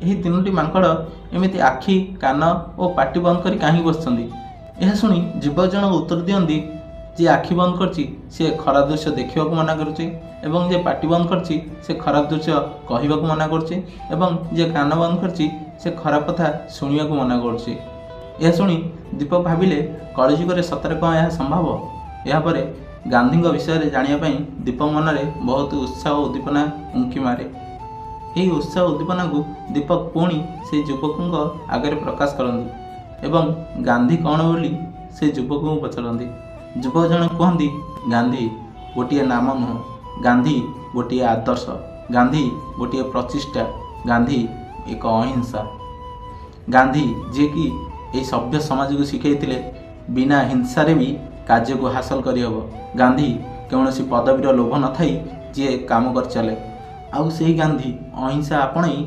ଏହି ତିନୋଟି ମାଙ୍କଡ଼ ଏମିତି ଆଖି କାନ ଓ ପାଟି ବନ୍ଦ କରି କାହିଁକି ବସିଛନ୍ତି? ଏହା ଶୁଣି ଯୁବକ ଜଣକ ଉତ୍ତର ଦିଅନ୍ତି, ଯିଏ ଆଖି ବନ୍ଦ କରିଛି ସେ ଖରାପ ଦୃଶ୍ୟ ଦେଖିବାକୁ ମନା କରୁଛି ଏବଂ ଯିଏ ପାଟି ବନ୍ଦ କରିଛି ସେ ଖରାପ ଦୃଶ୍ୟ କହିବାକୁ ମନା କରୁଛି ଏବଂ ଯିଏ କାନ ବନ୍ଦ କରିଛି ସେ ଖରାପ କଥା ଶୁଣିବାକୁ ମନା କରୁଛି। ଏହା ଶୁଣି ଦୀପକ ଭାବିଲେ, କଳିଯୁଗରେ ସତରେ କ'ଣ ଏହା ସମ୍ଭବ? ଏହାପରେ ଗାନ୍ଧୀଙ୍କ ବିଷୟରେ ଜାଣିବା ପାଇଁ ଦୀପକ ମନରେ ବହୁତ ଉତ୍ସାହ ଓ ଉଦ୍ଦୀପନା ଉଙ୍କି ମାରେ। ଏହି ଉତ୍ସାହ ଉଦ୍ଦୀପନାକୁ ଦୀପକ ପୁଣି ସେହି ଯୁବକଙ୍କ ଆଗରେ ପ୍ରକାଶ କରନ୍ତି ଏବଂ ଗାନ୍ଧୀ କ'ଣ ବୋଲି ସେ ଯୁବକଙ୍କୁ ପଚାରନ୍ତି। ଯୁବକ ଜଣେ କୁହନ୍ତି, ଗାନ୍ଧୀ ଗୋଟିଏ ନାମ ନୁହଁ, ଗାନ୍ଧୀ ଗୋଟିଏ ଆଦର୍ଶ, ଗାନ୍ଧୀ ଗୋଟିଏ ପ୍ରଚେଷ୍ଟା, ଗାନ୍ଧୀ ଏକ ଅହିଂସା। ଗାନ୍ଧୀ ଯିଏକି ଏହି ସଭ୍ୟ ସମାଜକୁ ଶିଖାଇଥିଲେ ବିନା ହିଂସାରେ ବି କାର୍ଯ୍ୟକୁ ହାସଲ କରିହେବ। ଗାନ୍ଧୀ କୌଣସି ପଦବୀର ଲୋଭ ନଥାଇ ଯିଏ କାମ କରି ଚାଲେ। ଆଉ ସେହି ଗାନ୍ଧୀ ଅହିଂସା ଆପଣେଇ